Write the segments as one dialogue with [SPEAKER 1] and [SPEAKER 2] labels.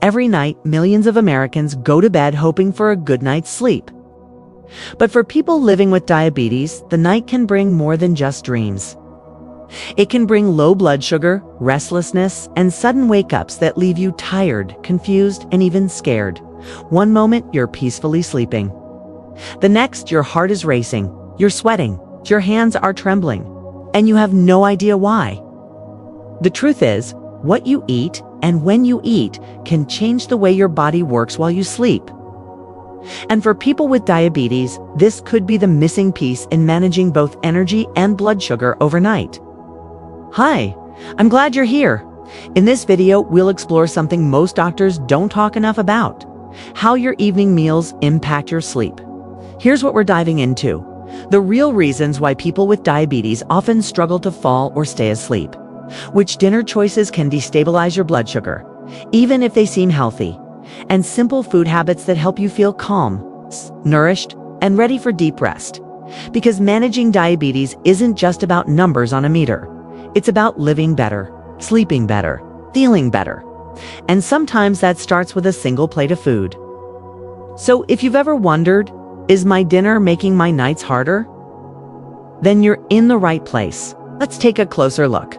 [SPEAKER 1] Every night, millions of Americans go to bed hoping for a good night's sleep. But for people living with diabetes, the night can bring more than just dreams. It can bring low blood sugar, restlessness, and sudden wake-ups that leave you tired, confused, and even scared. One moment, you're peacefully sleeping. The next, your heart is racing, you're sweating, your hands are trembling, and you have no idea why. The truth is, what you eat and when you eat can change the way your body works while you sleep. And for people with diabetes, this could be the missing piece in managing both energy and blood sugar overnight. Hi, I'm glad you're here. In this video, we'll explore something most doctors don't talk enough about: how your evening meals impact your sleep. Here's what we're diving into: the real reasons why people with diabetes often struggle to fall or stay asleep, which dinner choices can destabilize your blood sugar, even if they seem healthy, and simple food habits that help you feel calm, nourished, and ready for deep rest. Because managing diabetes isn't just about numbers on a meter. It's about living better, sleeping better, feeling better. And sometimes that starts with a single plate of food. So if you've ever wondered, is my dinner making my nights harder? Then you're in the right place. Let's take a closer look.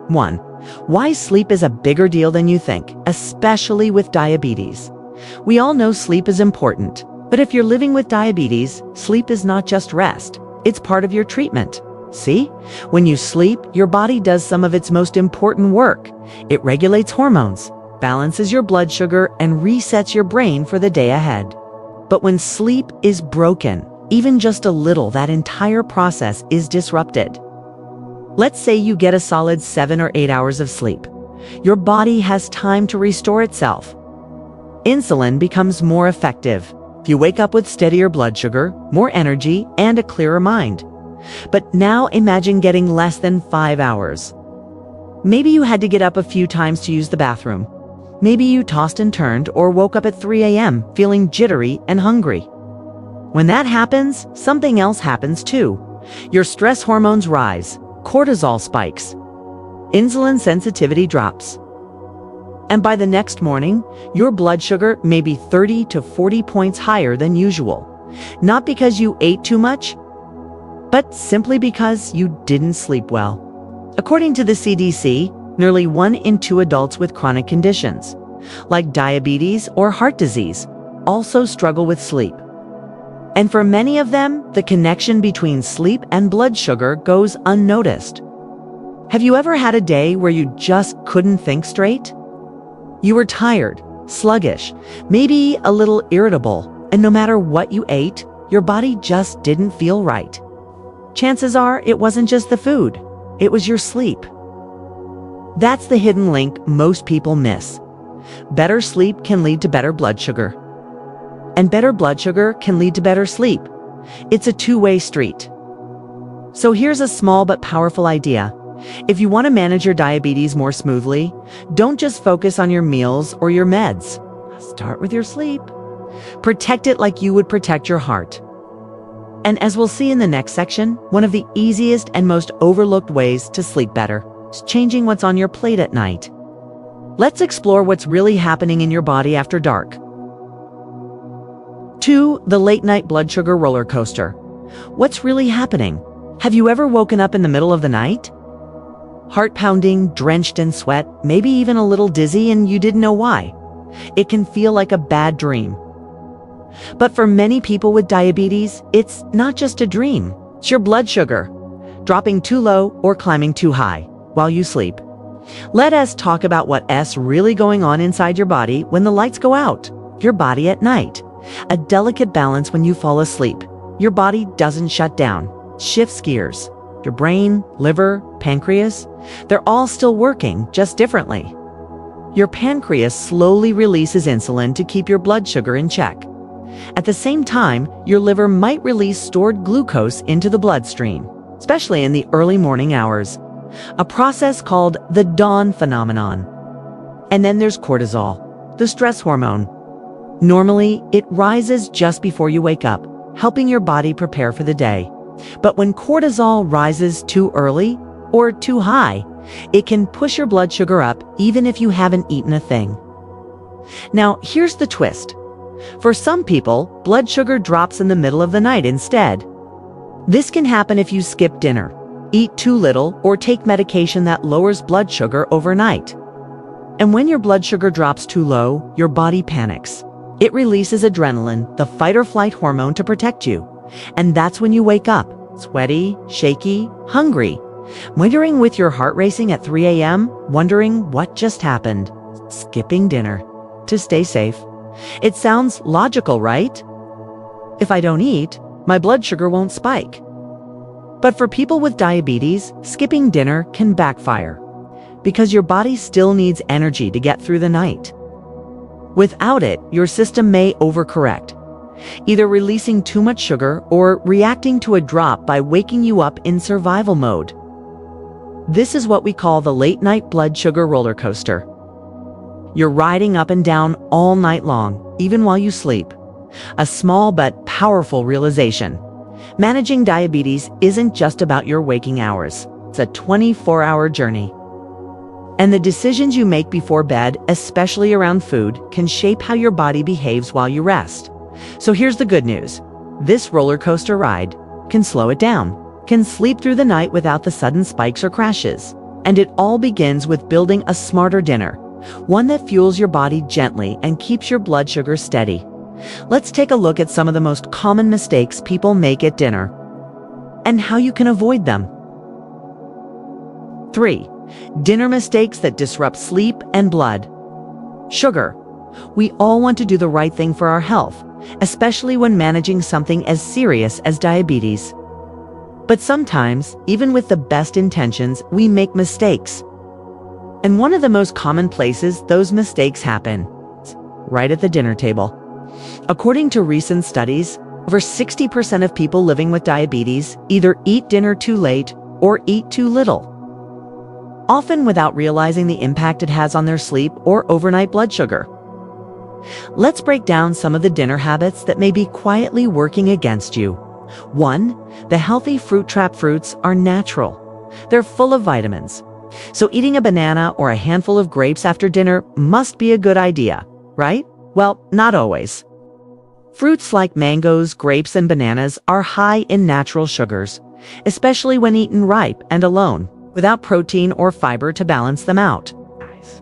[SPEAKER 1] 1. Why sleep is a bigger deal than you think, especially with diabetes. We all know sleep is important, but if you're living with diabetes, sleep is not just rest, it's part of your treatment. See? When you sleep, your body does some of its most important work. It regulates hormones, balances your blood sugar, and resets your brain for the day ahead. But when sleep is broken, even just a little, that entire process is disrupted. Let's say you get a solid 7 or 8 hours of sleep. Your body has time to restore itself. Insulin becomes more effective. You wake up with steadier blood sugar, more energy, and a clearer mind. But now imagine getting less than 5 hours. Maybe you had to get up a few times to use the bathroom. Maybe you tossed and turned or woke up at 3 a.m. feeling jittery and hungry. When that happens, something else happens too. Your stress hormones rise, cortisol spikes, insulin sensitivity drops. And by the next morning, your blood sugar may be 30 to 40 points higher than usual. Not because you ate too much, but simply because you didn't sleep well. According to the CDC, nearly 1 in 2 adults with chronic conditions, like diabetes or heart disease, also struggle with sleep. And for many of them, the connection between sleep and blood sugar goes unnoticed. Have you ever had a day where you just couldn't think straight? You were tired, sluggish, maybe a little irritable, and no matter what you ate, your body just didn't feel right. Chances are it wasn't just the food, it was your sleep. That's the hidden link most people miss. Better sleep can lead to better blood sugar. And better blood sugar can lead to better sleep. It's a two-way street. So here's a small but powerful idea. If you want to manage your diabetes more smoothly, don't just focus on your meals or your meds. Start with your sleep. Protect it like you would protect your heart. And as we'll see in the next section, one of the easiest and most overlooked ways to sleep better is changing what's on your plate at night. Let's explore what's really happening in your body after dark. 2. The late night blood sugar roller coaster. What's really happening? Have you ever woken up in the middle of the night? Heart pounding, drenched in sweat, maybe even a little dizzy, and you didn't know why. It can feel like a bad dream. But for many people with diabetes, it's not just a dream. It's your blood sugar dropping too low or climbing too high while you sleep. Let us talk about what's really going on inside your body when the lights go out. Your body at night. A delicate balance when you fall asleep. Your body doesn't shut down, shifts gears. Your brain, liver, pancreas, they're all still working, just differently. Your pancreas slowly releases insulin to keep your blood sugar in check. At the same time, your liver might release stored glucose into the bloodstream, especially in the early morning hours, a process called the dawn phenomenon. And then there's cortisol, the stress hormone. Normally, it rises just before you wake up, helping your body prepare for the day. But when cortisol rises too early or too high, It can push your blood sugar up even if you haven't eaten a thing. Now, here's the twist. For some people, blood sugar drops in the middle of the night instead. This can happen if you skip dinner, eat too little, or take medication that lowers blood sugar overnight. And when your blood sugar drops too low, your body panics. It releases adrenaline, the fight-or-flight hormone, to protect you. And that's when you wake up, sweaty, shaky, hungry, wondering with your heart racing at 3 a.m., wondering what just happened, skipping dinner to stay safe. It sounds logical, right? If I don't eat, my blood sugar won't spike. But for people with diabetes, skipping dinner can backfire because your body still needs energy to get through the night. Without it, your system may overcorrect, either releasing too much sugar or reacting to a drop by waking you up in survival mode. This is what we call the late-night blood sugar roller coaster. You're riding up and down all night long, even while you sleep. A small but powerful realization. Managing diabetes isn't just about your waking hours. It's a 24-hour journey. And the decisions you make before bed, especially around food, can shape how your body behaves while you rest. So here's the good news. This roller coaster ride can slow it down, can sleep through the night without the sudden spikes or crashes. And it all begins with building a smarter dinner, one that fuels your body gently and keeps your blood sugar steady. Let's take a look at some of the most common mistakes people make at dinner and how you can avoid them. 3. Dinner mistakes that disrupt sleep and blood. Sugar. We all want to do the right thing for our health, especially when managing something as serious as diabetes. But sometimes, even with the best intentions, we make mistakes. And one of the most common places those mistakes happen is right at the dinner table. According to recent studies, over 60% of people living with diabetes either eat dinner too late or eat too little, often without realizing the impact it has on their sleep or overnight blood sugar. Let's break down some of the dinner habits that may be quietly working against you. 1. The healthy fruit trap fruits are natural. They're full of vitamins. So eating a banana or a handful of grapes after dinner must be a good idea, right? Well, not always. Fruits like mangoes, grapes, and bananas are high in natural sugars, especially when eaten ripe and alone, without protein or fiber to balance them out.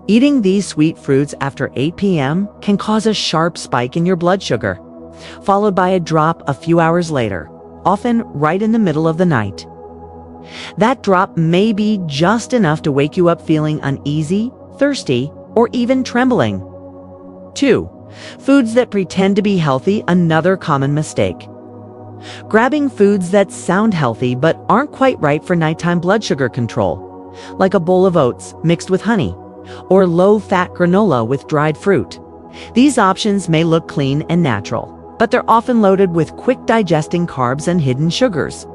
[SPEAKER 1] Eating these sweet fruits after 8 p.m. can cause a sharp spike in your blood sugar, followed by a drop a few hours later, often right in the middle of the night. That drop may be just enough to wake you up feeling uneasy, thirsty, or even trembling. 2. Foods that pretend to be healthy, another common mistake. Grabbing foods that sound healthy but aren't quite right for nighttime blood sugar control, like a bowl of oats mixed with honey, or low-fat granola with dried fruit. These options may look clean and natural, but they're often loaded with quick-digesting carbs and hidden sugars.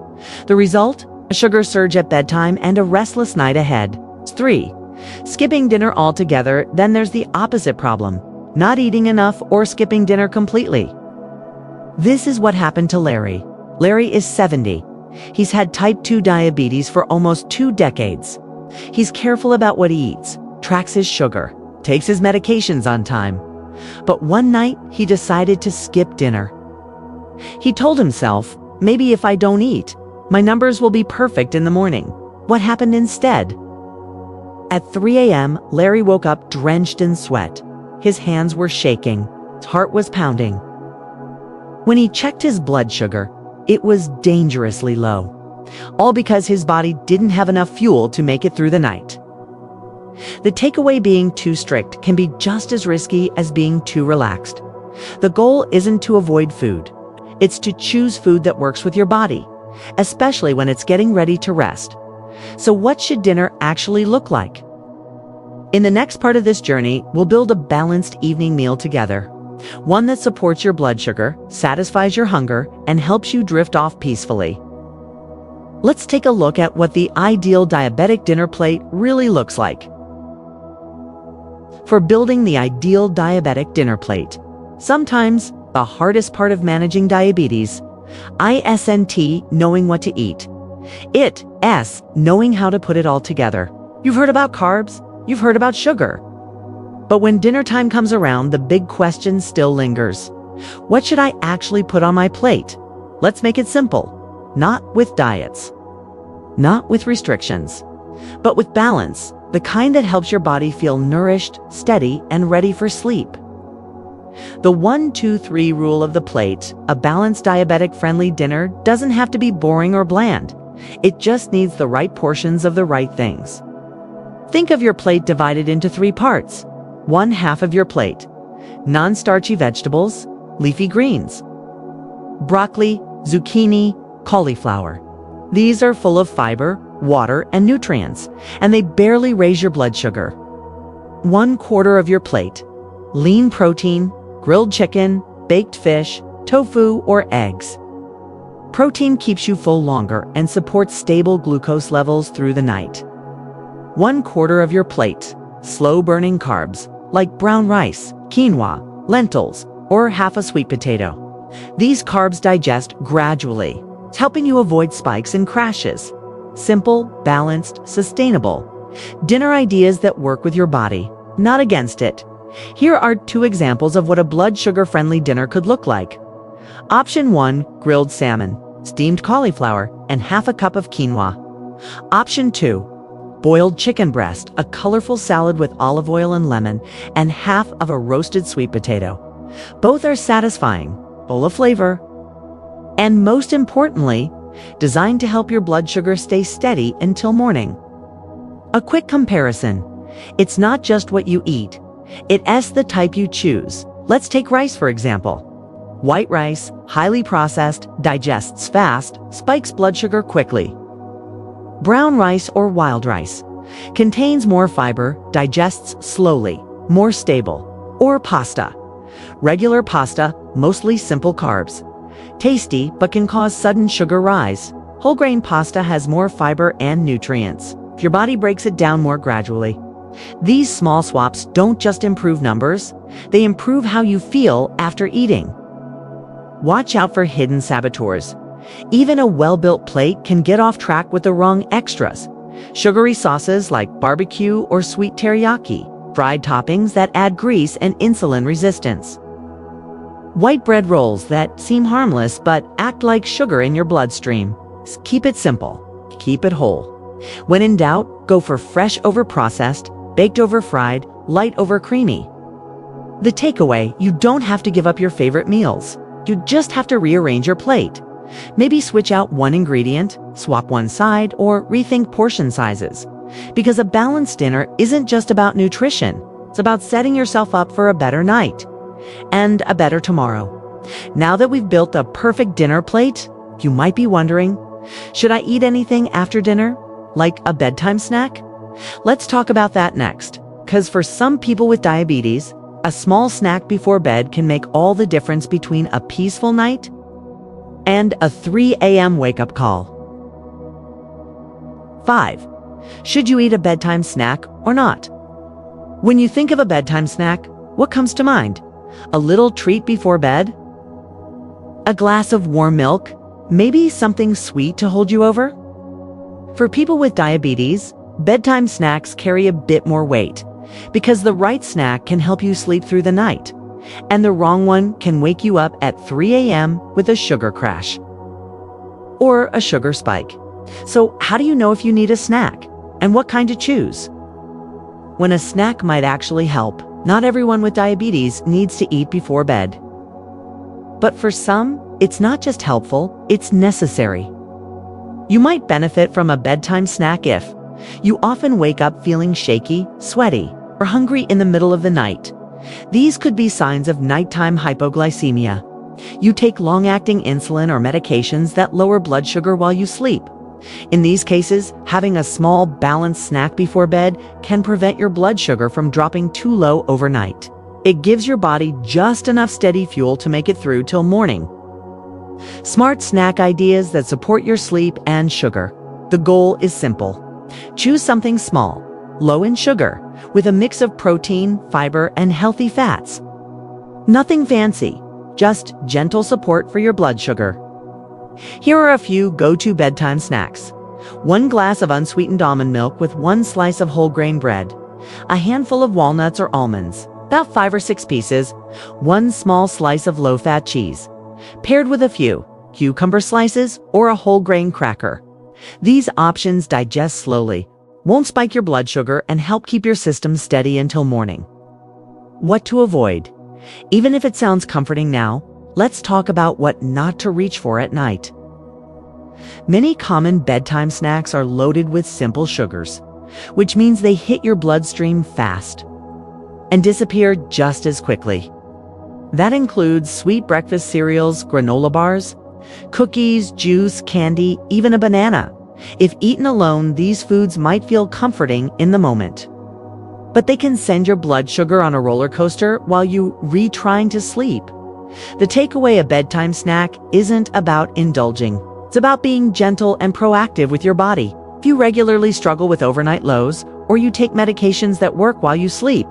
[SPEAKER 1] The result? A sugar surge at bedtime and a restless night ahead. 3. Skipping dinner altogether. Then there's the opposite problem. Not eating enough or skipping dinner completely. This is what happened to Larry. Larry is 70. He's had type 2 diabetes for almost 2 decades. He's careful about what he eats, tracks his sugar, takes his medications on time. But one night, he decided to skip dinner. He told himself, maybe if I don't eat, my numbers will be perfect in the morning. What happened instead? At 3 a.m., Larry woke up drenched in sweat. His hands were shaking. His heart was pounding. When he checked his blood sugar, it was dangerously low, all because his body didn't have enough fuel to make it through the night. The takeaway: being too strict can be just as risky as being too relaxed. The goal isn't to avoid food. It's to choose food that works with your body, especially when it's getting ready to rest. So what should dinner actually look like? In the next part of this journey, we'll build a balanced evening meal together. One that supports your blood sugar, satisfies your hunger, and helps you drift off peacefully. Let's take a look at what the ideal diabetic dinner plate really looks like. For building the ideal diabetic dinner plate, sometimes the hardest part of managing diabetes, ISNT, knowing what to eat. Knowing how to put it all together. You've heard about carbs, you've heard about sugar. But when dinner time comes around, the big question still lingers. What should I actually put on my plate? Let's make it simple. Not with diets. Not with restrictions. But with balance, the kind that helps your body feel nourished, steady, and ready for sleep. The 1-2-3 rule of the plate, a balanced diabetic-friendly dinner, doesn't have to be boring or bland. It just needs the right portions of the right things. Think of your plate divided into 3 parts. One half of your plate: non-starchy vegetables, leafy greens, broccoli, zucchini, cauliflower. These are full of fiber, water, and nutrients, and they barely raise your blood sugar. 1/4 of your plate: lean protein, grilled chicken, baked fish, tofu, or eggs. Protein keeps you full longer and supports stable glucose levels through the night. 1/4 of your plate: slow-burning carbs, like brown rice, quinoa, lentils, or half a sweet potato. These carbs digest gradually, helping you avoid spikes and crashes. Simple, balanced, sustainable. Dinner ideas that work with your body, not against it. Here are 2 examples of what a blood sugar-friendly dinner could look like. Option 1, grilled salmon, steamed cauliflower, and half a cup of quinoa. Option 2, boiled chicken breast, a colorful salad with olive oil and lemon, and half of a roasted sweet potato. Both are satisfying, full of flavor, and most importantly, designed to help your blood sugar stay steady until morning. A quick comparison. It's not just what you eat. It's the type you choose. Let's take rice, for example. White rice, highly processed, digests fast, spikes blood sugar quickly. Brown rice or wild rice contains more fiber, digests slowly, more stable. Or pasta. Regular pasta, mostly simple carbs. Tasty, but can cause sudden sugar rise. Whole grain pasta has more fiber and nutrients. Your body breaks it down more gradually. These small swaps don't just improve numbers, they improve how you feel after eating. Watch out for hidden saboteurs. Even a well-built plate can get off track with the wrong extras. Sugary sauces like barbecue or sweet teriyaki, fried toppings that add grease and insulin resistance. White bread rolls that seem harmless but act like sugar in your bloodstream. Keep it simple. Keep it whole. When in doubt, go for fresh over processed, baked over fried, light over creamy. The takeaway: you don't have to give up your favorite meals. You just have to rearrange your plate. Maybe switch out one ingredient, swap one side, or rethink portion sizes. Because a balanced dinner isn't just about nutrition. It's about setting yourself up for a better night and a better tomorrow. Now that we've built a perfect dinner plate, you might be wondering, should I eat anything after dinner? Like a bedtime snack? Let's talk about that next. Because for some people with diabetes, a small snack before bed can make all the difference between a peaceful night and a 3 a.m. wake-up call. 5. Should you eat a bedtime snack or not? When you think of a bedtime snack, what comes to mind? A little treat before bed? A glass of warm milk? Maybe something sweet to hold you over? For people with diabetes, bedtime snacks carry a bit more weight because the right snack can help you sleep through the night, and the wrong one can wake you up at 3 a.m. with a sugar crash or a sugar spike. So how do you know if you need a snack and what kind to choose? When a snack might actually help, not everyone with diabetes needs to eat before bed. But for some, it's not just helpful, it's necessary. You might benefit from a bedtime snack if you often wake up feeling shaky, sweaty, or hungry in the middle of the night. These could be signs of nighttime hypoglycemia. You take long-acting insulin or medications that lower blood sugar while you sleep. In these cases, having a small, balanced snack before bed can prevent your blood sugar from dropping too low overnight. It gives your body just enough steady fuel to make it through till morning. Smart snack ideas that support your sleep and sugar. The goal is simple. Choose something small, low in sugar, with a mix of protein, fiber, and healthy fats. Nothing fancy, just gentle support for your blood sugar. Here are a few go-to bedtime snacks. 1 glass of unsweetened almond milk with 1 slice of whole grain bread, a handful of walnuts or almonds, about 5 or 6 pieces, 1 small slice of low-fat cheese, paired with a few cucumber slices or a whole grain cracker. These options digest slowly, won't spike your blood sugar, and help keep your system steady until morning. What to avoid? Even if it sounds comforting now, let's talk about what not to reach for at night. Many common bedtime snacks are loaded with simple sugars, which means they hit your bloodstream fast and disappear just as quickly. That includes sweet breakfast cereals, granola bars, cookies, juice, candy, even a banana. If eaten alone, these foods might feel comforting in the moment, but they can send your blood sugar on a roller coaster while you trying to sleep. The takeaway: a bedtime snack isn't about indulging. It's about being gentle and proactive with your body. If you regularly struggle with overnight lows, or you take medications that work while you sleep,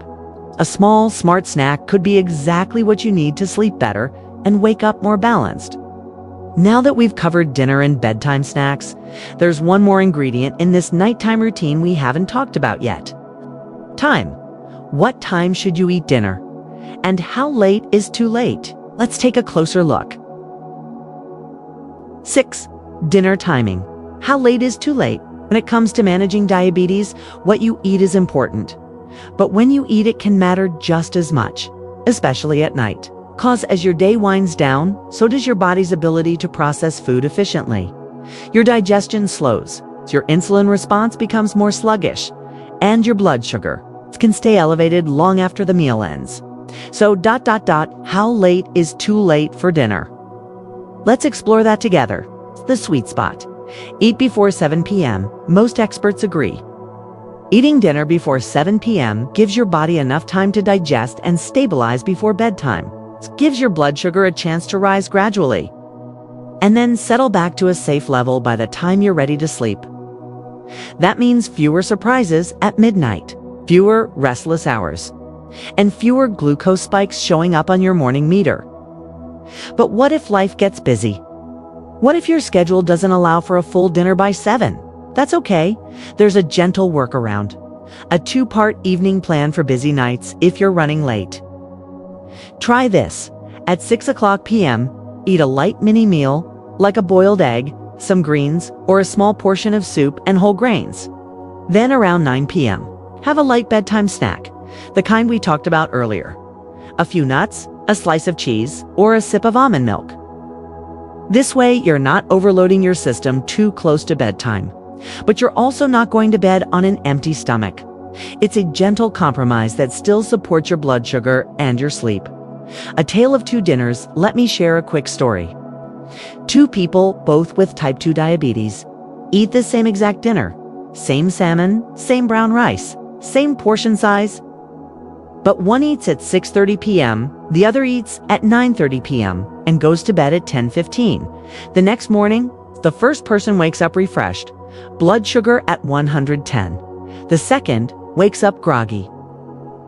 [SPEAKER 1] a small, smart snack could be exactly what you need to sleep better and wake up more balanced. Now that we've covered dinner and bedtime snacks, there's one more ingredient in this nighttime routine we haven't talked about yet. Time. What time should you eat dinner? And how late is too late? Let's take a closer look. 6. Dinner timing. How late is too late? When it comes to managing diabetes, what you eat is important. But when you eat, it can matter just as much, especially at night. Because as your day winds down, so does your body's ability to process food efficiently. Your digestion slows, so your insulin response becomes more sluggish, and your blood sugar can stay elevated long after the meal ends. So how late is too late for dinner? Let's explore that together. The sweet spot. Eat before 7 p.m. Most experts agree. Eating dinner before 7 p.m. gives your body enough time to digest and stabilize before bedtime. It gives your blood sugar a chance to rise gradually, and then settle back to a safe level by the time you're ready to sleep. That means fewer surprises at midnight, fewer restless hours, and fewer glucose spikes showing up on your morning meter. But what if life gets busy? What if your schedule doesn't allow for a full dinner by 7? That's okay. There's a gentle workaround. A 2-part evening plan for busy nights if you're running late. Try this. At 6 p.m., eat a light mini meal, like a boiled egg, some greens, or a small portion of soup and whole grains. Then around 9 p.m., have a light bedtime snack, the kind we talked about earlier. A few nuts, a slice of cheese, or a sip of almond milk. This way, you're not overloading your system too close to bedtime, but you're also not going to bed on an empty stomach. It's a gentle compromise that still supports your blood sugar and your sleep. A tale of 2 dinners. Let me share a quick story. 2 people, both with type 2 diabetes, eat the same exact dinner. Same salmon, same brown rice, same portion size. But one eats at 6:30 p.m., the other eats at 9:30 p.m. and goes to bed at 10:15. The next morning, the first person wakes up refreshed, blood sugar at 110. The second wakes up groggy,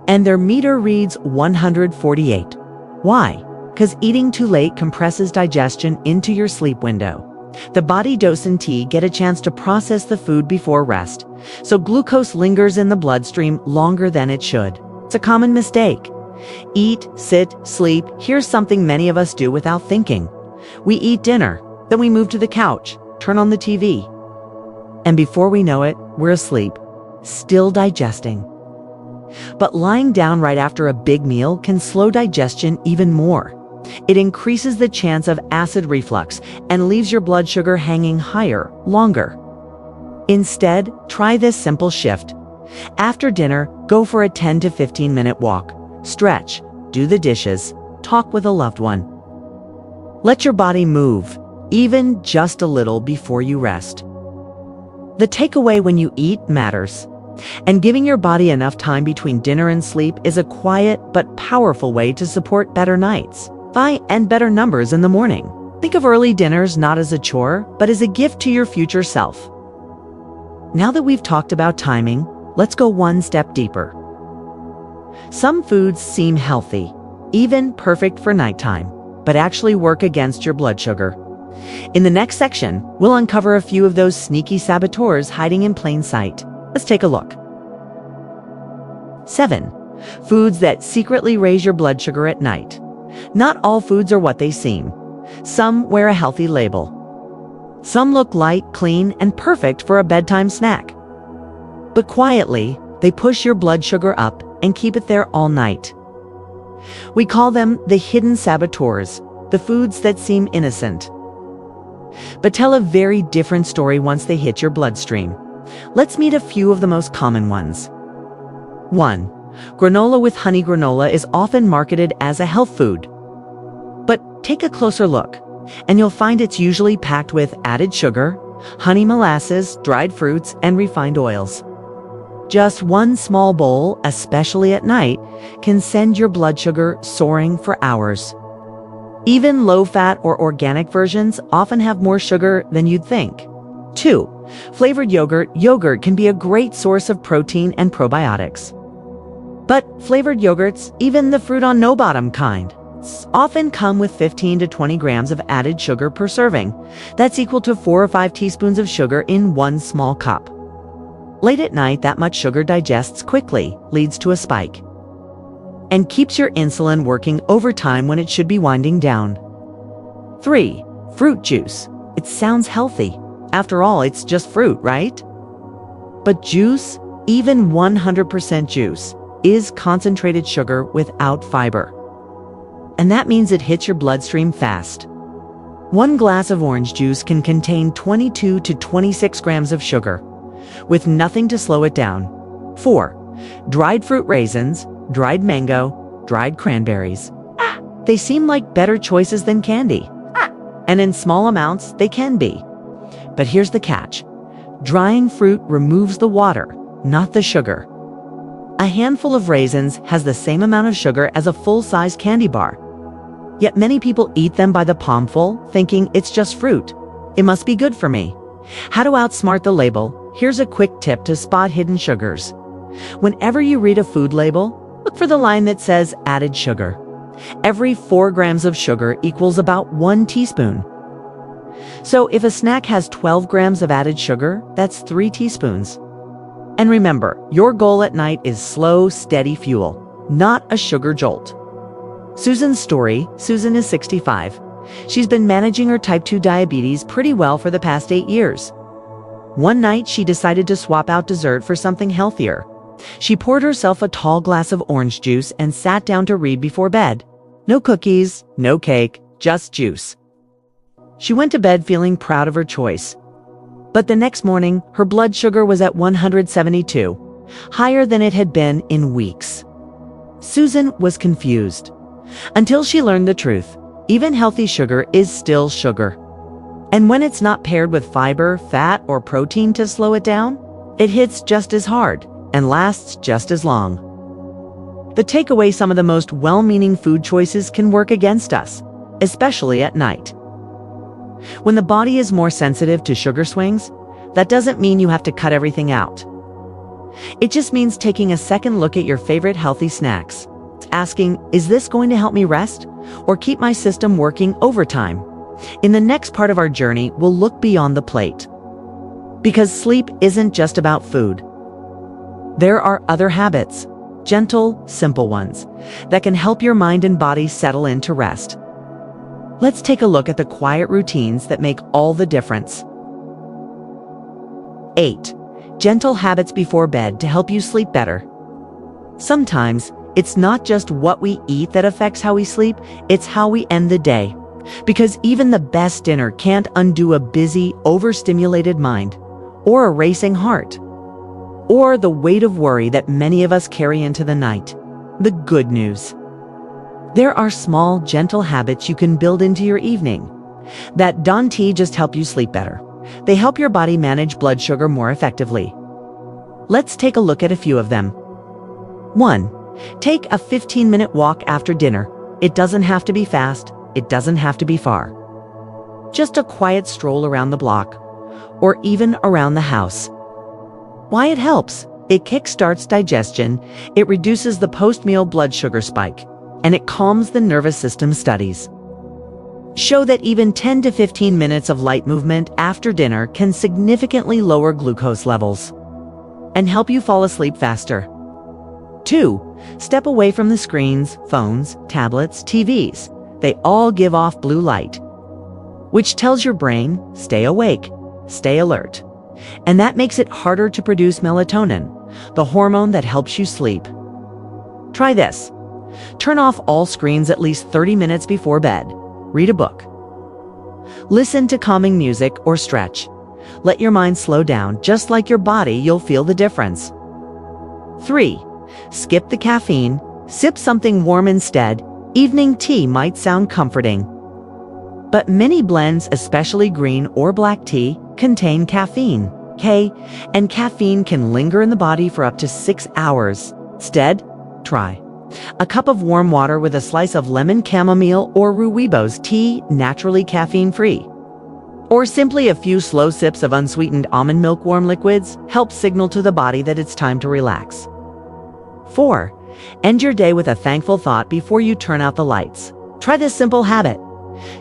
[SPEAKER 1] and their meter reads 148. Why? Because eating too late compresses digestion into your sleep window. The body and T get a chance to process the food before rest, so glucose lingers in the bloodstream longer than it should. It's a common mistake. Eat, sit, sleep. Here's something many of us do without thinking. We eat dinner, then we move to the couch, turn on the TV, and before we know it, we're asleep, still digesting. But lying down right after a big meal can slow digestion even more. It increases the chance of acid reflux and leaves your blood sugar hanging higher longer. Instead, try this simple shift. After dinner, go for a 10 to 15-minute walk. Stretch, do the dishes, talk with a loved one. Let your body move, even just a little before you rest. The takeaway: when you eat matters, and giving your body enough time between dinner and sleep is a quiet but powerful way to support better nights and better numbers in the morning. Think of early dinners not as a chore, but as a gift to your future self. Now that we've talked about timing, let's go one step deeper. Some foods seem healthy, even perfect for nighttime, but actually work against your blood sugar. In the next section, we'll uncover a few of those sneaky saboteurs hiding in plain sight. Let's take a look. 7. Foods that secretly raise your blood sugar at night. Not all foods are what they seem. Some wear a healthy label. Some look light, clean, and perfect for a bedtime snack. But quietly, they push your blood sugar up and keep it there all night. We call them the hidden saboteurs, the foods that seem innocent, but tell a very different story once they hit your bloodstream. Let's meet a few of the most common ones. 1. Granola with honey. Granola is often marketed as a health food. But take a closer look, and you'll find it's usually packed with added sugar, honey molasses, dried fruits, and refined oils. Just one small bowl, especially at night, can send your blood sugar soaring for hours. Even low-fat or organic versions often have more sugar than you'd think. 2. Flavored yogurt. Yogurt can be a great source of protein and probiotics. But flavored yogurts, even the fruit on no bottom kind, often come with 15 to 20 grams of added sugar per serving. That's equal to 4 or 5 teaspoons of sugar in one small cup. Late at night, that much sugar digests quickly, leads to a spike, and keeps your insulin working overtime when it should be winding down. 3. Fruit juice. It sounds healthy. After all, it's just fruit, right? But juice, even 100% juice, is concentrated sugar without fiber. And that means it hits your bloodstream fast. One glass of orange juice can contain 22 to 26 grams of sugar, with nothing to slow it down. 4. Dried fruit. Raisins, dried mango, dried cranberries. They seem like better choices than candy. And in small amounts, they can be. But here's the catch. Drying fruit removes the water, not the sugar. A handful of raisins has the same amount of sugar as a full-size candy bar. Yet many people eat them by the palmful, thinking it's just fruit. It must be good for me. How to outsmart the label? Here's a quick tip to spot hidden sugars. Whenever you read a food label, look for the line that says added sugar. Every 4 grams of sugar equals about 1 teaspoon. So if a snack has 12 grams of added sugar, that's 3 teaspoons. And remember, your goal at night is slow, steady fuel, not a sugar jolt. Susan's story. Susan is 65. She's been managing her type 2 diabetes pretty well for the past 8 years. One night, she decided to swap out dessert for something healthier. She poured herself a tall glass of orange juice and sat down to read before bed. No cookies, no cake, just juice. She went to bed feeling proud of her choice. But the next morning, her blood sugar was at 172, higher than it had been in weeks. Susan was confused, until she learned the truth. Even healthy sugar is still sugar. And when it's not paired with fiber, fat, or protein to slow it down, it hits just as hard and lasts just as long. The takeaway: some of the most well-meaning food choices can work against us, especially at night. When the body is more sensitive to sugar swings, that doesn't mean you have to cut everything out. It just means taking a second look at your favorite healthy snacks, asking, is this going to help me rest or keep my system working overtime? In the next part of our journey, we'll look beyond the plate. Because sleep isn't just about food. There are other habits, gentle, simple ones, that can help your mind and body settle into rest. Let's take a look at the quiet routines that make all the difference. 8. Gentle habits before bed to help you sleep better. Sometimes, it's not just what we eat that affects how we sleep, it's how we end the day. Because even the best dinner can't undo a busy, overstimulated mind, or a racing heart, or the weight of worry that many of us carry into the night. The good news: there are small, gentle habits you can build into your evening that don't just help you sleep better. They help your body manage blood sugar more effectively. Let's take a look at a few of them. 1. Take a 15-minute walk after dinner. It doesn't have to be fast. It doesn't have to be far. Just a quiet stroll around the block, or even around the house. Why it helps? It kickstarts digestion, it reduces the post-meal blood sugar spike, and it calms the nervous system. Studies show that even 10 to 15 minutes of light movement after dinner can significantly lower glucose levels and help you fall asleep faster. 2. Step away from the screens, phones, tablets, TVs. They all give off blue light, which tells your brain, stay awake, stay alert. And that makes it harder to produce melatonin, the hormone that helps you sleep. Try this. Turn off all screens at least 30 minutes before bed. Read a book. Listen to calming music or stretch. Let your mind slow down. Just like your body, you'll feel the difference. 3. Skip the caffeine. Sip something warm instead. Evening tea might sound comforting, but many blends, especially green or black tea, contain caffeine, and caffeine can linger in the body for up to 6 hours. Instead, try a cup of warm water with a slice of lemon chamomile or rooibos tea, naturally caffeine-free. Or simply a few slow sips of unsweetened almond milk warm liquids help signal to the body that it's time to relax. 4. End your day with a thankful thought before you turn out the lights. Try this simple habit.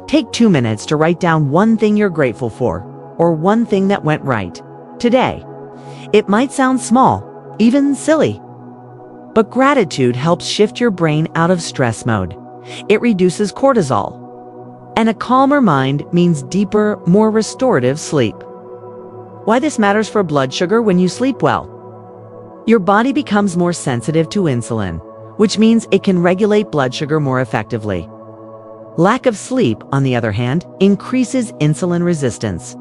[SPEAKER 1] Take 2 minutes to write down one thing you're grateful for, or one thing that went right today. It might sound small, even silly, but gratitude helps shift your brain out of stress mode. It reduces cortisol, and a calmer mind means deeper, more restorative sleep. Why this matters for blood sugar when you sleep well. Your body becomes more sensitive to insulin, which means it can regulate blood sugar more effectively. Lack of sleep, on the other hand, increases insulin resistance,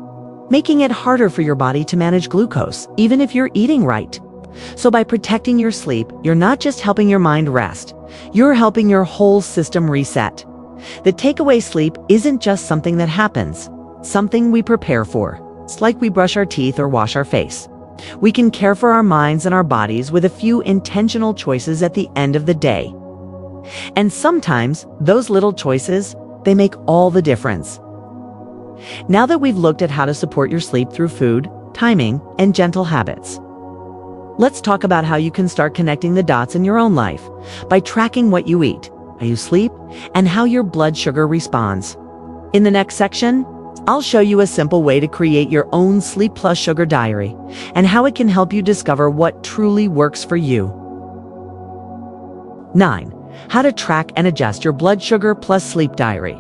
[SPEAKER 1] making it harder for your body to manage glucose, even if you're eating right. So by protecting your sleep, you're not just helping your mind rest, you're helping your whole system reset. The takeaway: sleep isn't just something that happens, something we prepare for. It's like we brush our teeth or wash our face. We can care for our minds and our bodies with a few intentional choices at the end of the day. And sometimes those little choices, they make all the difference. Now that we've looked at how to support your sleep through food, timing, and gentle habits, let's talk about how you can start connecting the dots in your own life by tracking what you eat, how you sleep, and how your blood sugar responds. In the next section, I'll show you a simple way to create your own Sleep Plus Sugar diary and how it can help you discover what truly works for you. 9. How to track and adjust your blood sugar plus sleep diary.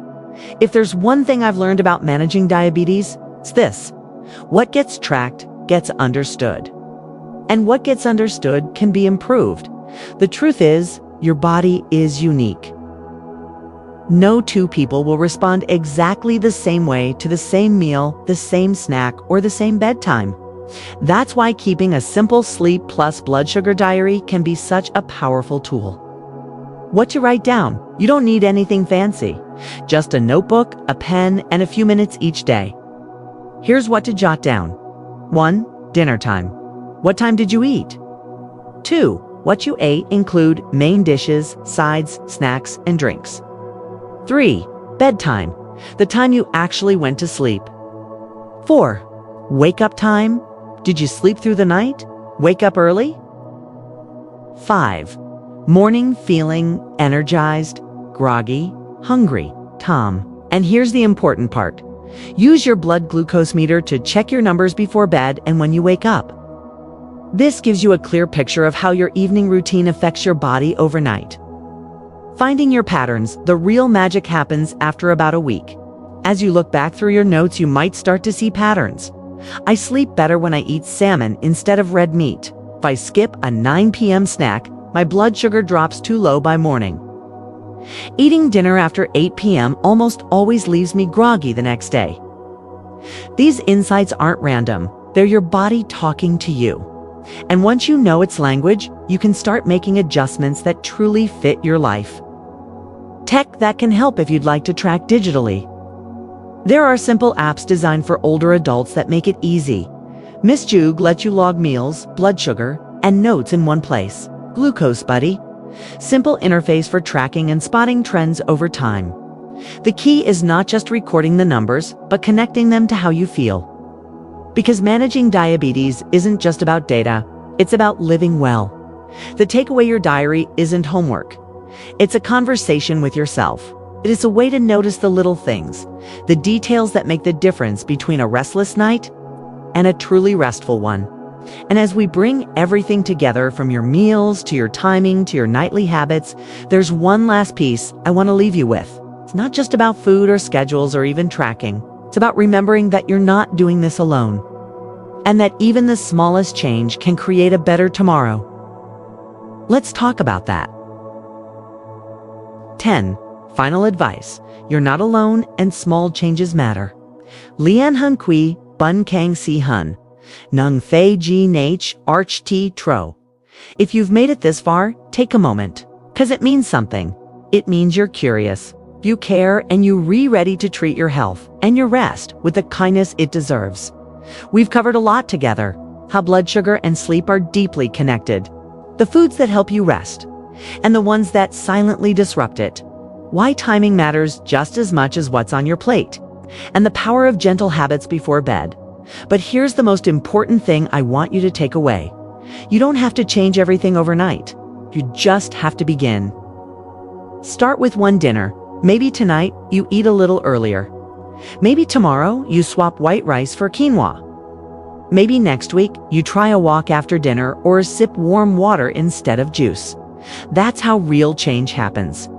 [SPEAKER 1] If there's one thing I've learned about managing diabetes, it's this: what gets tracked gets understood. And what gets understood can be improved. The truth is, your body is unique. No two people will respond exactly the same way to the same meal, the same snack, or the same bedtime. That's why keeping a simple Sleep Plus blood sugar diary can be such a powerful tool. What to write down? You don't need anything fancy. Just a notebook, a pen, and a few minutes each day. Here's what to jot down. 1. Dinner time. What time did you eat? 2. What you ate include main dishes, sides, snacks, and drinks. 3. Bedtime, the time you actually went to sleep. 4. Wake up time. Did you sleep through the night? Wake up early? 5. Morning feeling energized, groggy, hungry, Tom. And here's the important part. Use your blood glucose meter to check your numbers before bed and when you wake up. This gives you a clear picture of how your evening routine affects your body overnight. Finding your patterns, the real magic happens after about a week. As you look back through your notes, you might start to see patterns. I sleep better when I eat salmon instead of red meat. If I skip a 9 p.m. snack, my blood sugar drops too low by morning. Eating dinner after 8 p.m. almost always leaves me groggy the next day. These insights aren't random. They're your body talking to you. And once you know its language, you can start making adjustments that truly fit your life. Tech that can help if you'd like to track digitally. There are simple apps designed for older adults that make it easy. Miss Jug lets you log meals, blood sugar, and notes in one place. Glucose Buddy, simple interface for tracking and spotting trends over time. The key is not just recording the numbers, but connecting them to how you feel. Because managing diabetes isn't just about data, it's about living well. The takeaway: your diary isn't homework. It's a conversation with yourself. It is a way to notice the little things, the details that make the difference between a restless night and a truly restful one. And as we bring everything together, from your meals to your timing to your nightly habits, there's one last piece I want to leave you with. It's not just about food or schedules or even tracking. It's about remembering that you're not doing this alone, and that even the smallest change can create a better tomorrow. Let's talk about that. 10. Final advice. You're not alone, and small changes matter. Lian Hun Kui Bun Kang Si Hun. Nung Fei Ji Nach Arch Ti Tro. If you've made it this far, take a moment, because it means something. It means you're curious, you care, and you're ready to treat your health and your rest with the kindness it deserves. We've covered a lot together: how blood sugar and sleep are deeply connected, the foods that help you rest, and the ones that silently disrupt it, why timing matters just as much as what's on your plate, and the power of gentle habits before bed. But here's the most important thing I want you to take away. You don't have to change everything overnight. You just have to begin. Start with one dinner. Maybe tonight you eat a little earlier. Maybe tomorrow you swap white rice for quinoa. Maybe next week you try a walk after dinner or sip warm water instead of juice. That's how real change happens.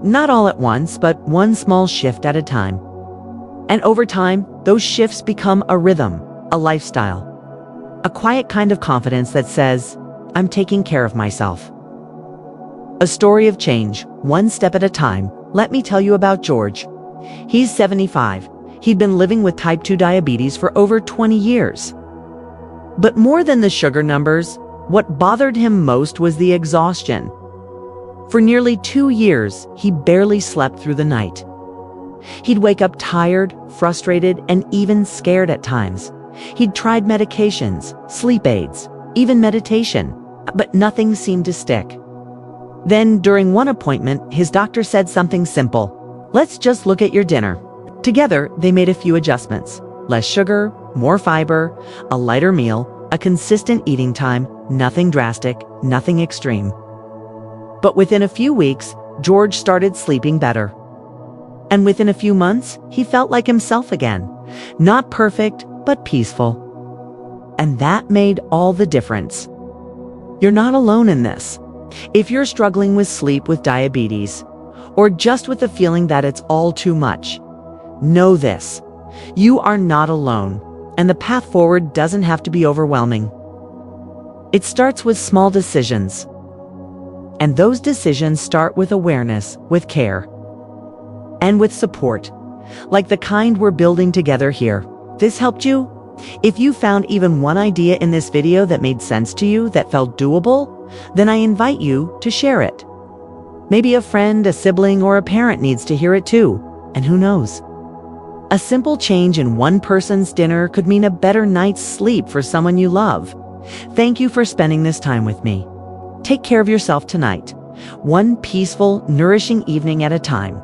[SPEAKER 1] Not all at once, but one small shift at a time. And over time, those shifts become a rhythm, a lifestyle, a quiet kind of confidence that says, I'm taking care of myself. A story of change, one step at a time. Let me tell you about George. He's 75. He'd been living with type 2 diabetes for over 20 years. But more than the sugar numbers, what bothered him most was the exhaustion. For nearly 2 years, he barely slept through the night. He'd wake up tired, frustrated, and even scared at times. He'd tried medications, sleep aids, even meditation, but nothing seemed to stick. Then, during one appointment, his doctor said something simple. Let's just look at your dinner. Together, they made a few adjustments. Less sugar, more fiber, a lighter meal, a consistent eating time, nothing drastic, nothing extreme. But within a few weeks, George started sleeping better. And within a few months, he felt like himself again. Not perfect, but peaceful. And that made all the difference. You're not alone in this. If you're struggling with sleep with diabetes, or just with the feeling that it's all too much, know this: you are not alone, and the path forward doesn't have to be overwhelming. It starts with small decisions. And those decisions start with awareness, with care, and with support, like the kind we're building together here. This helped you? If you found even one idea in this video that made sense to you, that felt doable, then I invite you to share it. Maybe a friend, a sibling, or a parent needs to hear it too. And who knows? A simple change in one person's dinner could mean a better night's sleep for someone you love. Thank you for spending this time with me. Take care of yourself tonight, one peaceful, nourishing evening at a time.